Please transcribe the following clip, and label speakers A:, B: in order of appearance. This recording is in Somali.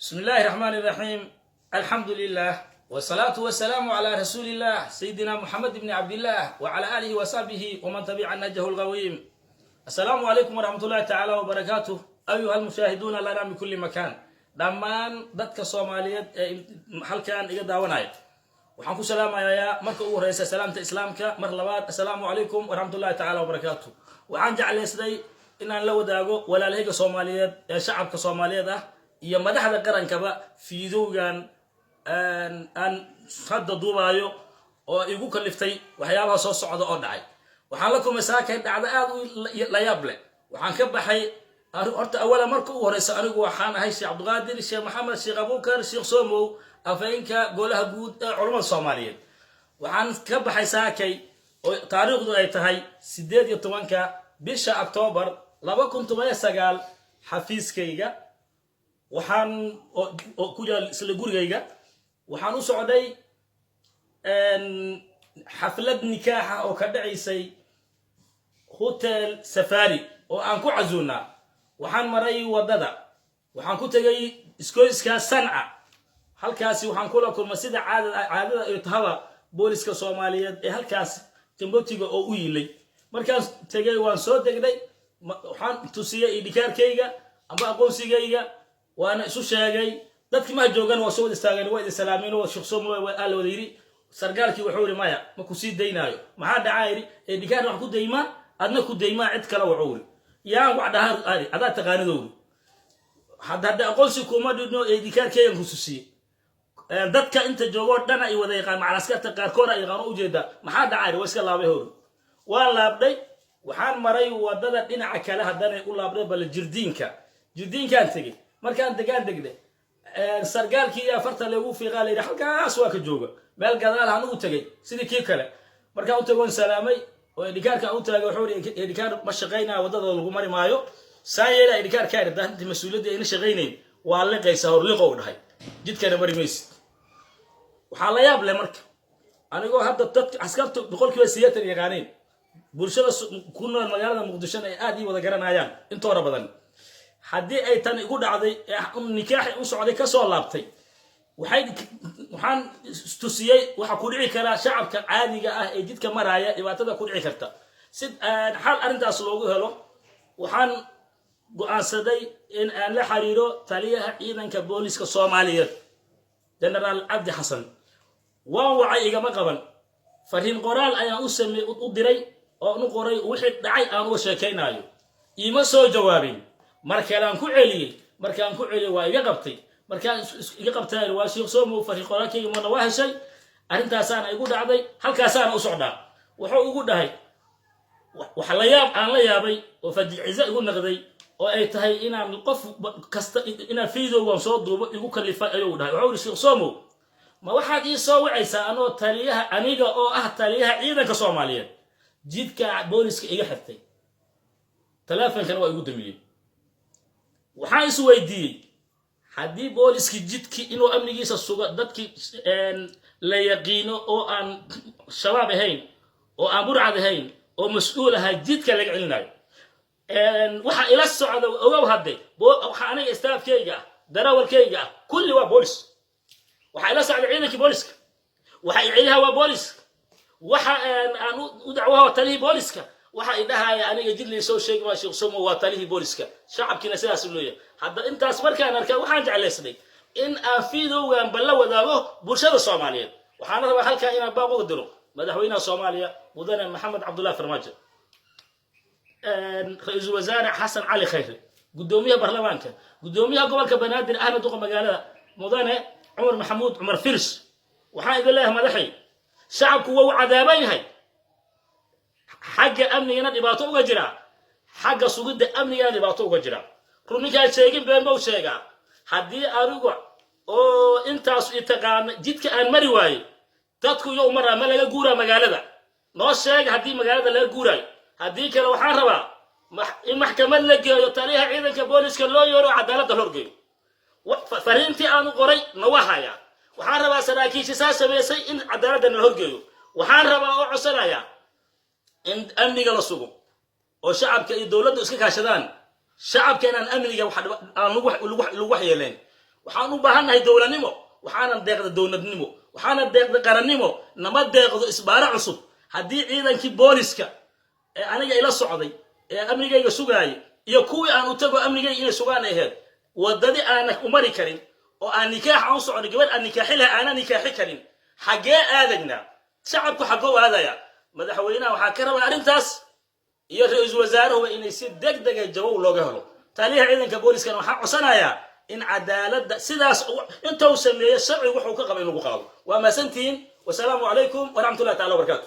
A: بسم الله الرحمن الرحيم. الحمد لله والصلاة والسلام على رسول الله سيدنا محمد بن عبد الله وعلى آله وصحبه ومن تبع نهجه القويم. السلام عليكم ورحمة الله تعالى وبركاته أيها المشاهدون لنا من كل مكان. دمان دتك الصوماليات محل كان إيجاد داوناي وحنكو سلام يا مركو رئيس سلامة إسلامك مرلبات السلام عليكم ورحمة الله تعالى وبركاته. وعن جعل يسدي إن لو داغو ولا لهيك الصوماليات شعبك الصوماليات ده iyo madaxda qarankaba fiidowgan aan hadda duubayo oo igu kaliftay waxyaabaha soo socda oo dhacay waxaan la kulmay saakay dhacdo aad la yaab leh waxaan ka baxay horta awala markii ugu horeysa anigu waxaan ahay Sheikh Abdulqaadir Sheikh Maxamed Sheikh Abuukar Sheikh Soomow afeenka golaha guud ee culimada Soomaaliyeed waxaan ka baxay saakay oo taariikhdu ay tahay 18 bisha Oktoobar 2019 xafiiskayga waxaan ku yaal isla gurigayga waxaan u socday xaflad nikaaxa oo ka dhacaysay hotel Safari oo aan ku casuuna waxaan maray wadada waxaan ku tagay iskooyska Sanca halkaas waxaan kula kulmay sida caadada ay tahay booliska Soomaaliyeed ee halkaas Timbotiga oo u yilay markaan tagay waan soo degday waxaan tusiyay idikaarkayga amba aqoonsigayga وانا اسو شاغي dadkii ma joogan waa soo istaageen way islaameen oo shakhsoomo way aal wadiiri sargaalkii wuxuu yiri maya ma ku sii deynaayo maxaa dhacay ee digaan wax ku deyma adna ku deyma cid kale wuxuu yaan wax dhaar aadi adaa taqaanidood hadda aqoonsi kuma dhino ee digaarkeen ku suusiye dadka inta joogo dhana ay wada yaqaan macalaskata qaar koor ay qaan u jeeda maxaa dhacay way iska laabay hor waa laabday waxaan maray wadada dhinaca kale haddana u laabday bal jirdiinkaan tagay markaan degaan degde sargaalkii afarta lagu fiiqaalay halkaas waa ka jooga meel gadaal aan u tagay sidii kii kale markaan u tagoon salaamay oo edikaarka u taagay wuxuu edikaar ma shaqeynaa wadada lagu mari maayo saayela edikaarka ay dadka mas'uuliyadda ay shaqeynay waa la qeysa hor liqo u dhahay jidkana mari maysid waxa la yaab leh marka anigoo hadda dadka askartu boqolkiiba 80 yaqaaneen bulshada ku nool magaalada Muqdisho ay aad ii wada garanayaan intoora badan haddii ay tan igu dhacday nikaaxi u socday ka soo laabtay waxaan tusiyay waxa ku dhici kara shacabka caadiga ah ee jidka maraya dhibaatada ku dhici karta sid xal arintaas loogu helo waxaan go'aansaday in aan la xiriiro taliyaha ciidanka booliska Soomaaliyeed General Abdi Xasan waan wacay igama qaban fariin qoraal ayaan u diray oo uu qoray wixii dhacay aan u sheekaynayo ima soo jawaabin markaan ku celiyay waa iga qabtay markaan iga qabtay waa Sheikh Soomow fariin qoraalkayga ma waa heshay arintaas aan igu dhacday halkaas aan u socdaa wuxuu ugu dhahay waxa la yaab aan la yaabay oo fadhiisa igu naqday oo ay tahay inaan qof kasta inaan fiido waan soo duubo igu kalifay ayuu dhahay wuxuu Sheikh Soomow ma waxaad ii soo wacaysaa anoo taliyaha aniga oo ah taliyaha ciidanka Soomaaliyeed jidka booliska iga xirtay telefoonkan waa igu damiyay waxaan is weydiiyay haddii booliski jidki inuu amnigiisa sugo dadkii la yaqiino oo aan shabaab ahayn oo aan burcad ahayn oo mas'uul ah jidka laga celinayo waxa ila socdo ogow hadday waxa aniga staafkayga darawalkayga kulli waa boolis waxa ila socdo ciidankii booliska waxa iliha waa boolis waxa aan u dacwaa talihi booliska waxa idahaya aniga jidlii soo sheegay waa Sheikh Soomow waa talihi booliska shacabkina sidaas u leeyahay hadda intaas markaan arkay waxaan jeclaysay in aan fiidowgan bal la wadaago bulshada Soomaaliyeed waxaan rabaa halka inaan baaq ugu diro madaxweynaha Soomaaliya mudane Maxamed Cabdullaahi Farmaajo ra'iisul wasaare Xasan Cali Khayre gudoomiyaha baarlamaanka gudoomiyaha gobolka Banaadir Ahmed Duqa magaalada mudane Umar Maxamuud Umar Firs waxaan idin leeyahay madaxay shacabku waa cadaaban yahay حاجة أمنينا دبعتو وجرا حاجة سوقد أمنينا دبعتو وجرا روني كاي شيء بين بو شيء حدي أروع أو أنت إتقان جيت كأن مريواي تدخل يوم مرة ما لقى جورا مجالدا ناس شيء حدي مجالدا لقى جورا حدي كلو حربا المحكمة لقى يطلعها عيدا كبوليس كلو يورو عدالة الهرجي فرنتي أنا قري نواهايا وحربا سراكيش ساسة بيسي إن عدالة الهرجي وحربا أو عسرايا إن أمنيك لصقو أو شعبك الدولة اسكك عشان شعبك أن أمنيك واحد لوح يلين waxaan u baahannahay dowladnimo waxaanan deeqda dowladnimo waxaanan deeqda qarannimo nama deeqdo isbaaro cusub haddii ciidankii booliska ee aniga ila socday ee amnigayga sugaayay iyo kuwii aan u tago amnigayga inay sugaan ahayd wadadii aanan u mari karin oo aan nikaax aan u socono gabadh aan nikaaxi laha aanan nikaaxi karin xaggee aadagnaa shacabku xaggoo aadaya madaxweynaha waxaa ka rabaa arrintaas iyo ra-iisul wasaaruhu inay si degdeg ah jawaab looga helo taliyaha ciidanka booliskana waxaa codsanayaa in cadaaladda sidaas inta uu sameeyo sharcigu wuxuu ka qaba in lagu qaado waa maasantihiin wasalaamu calaykum waraxmatullahi taala wabarakaatu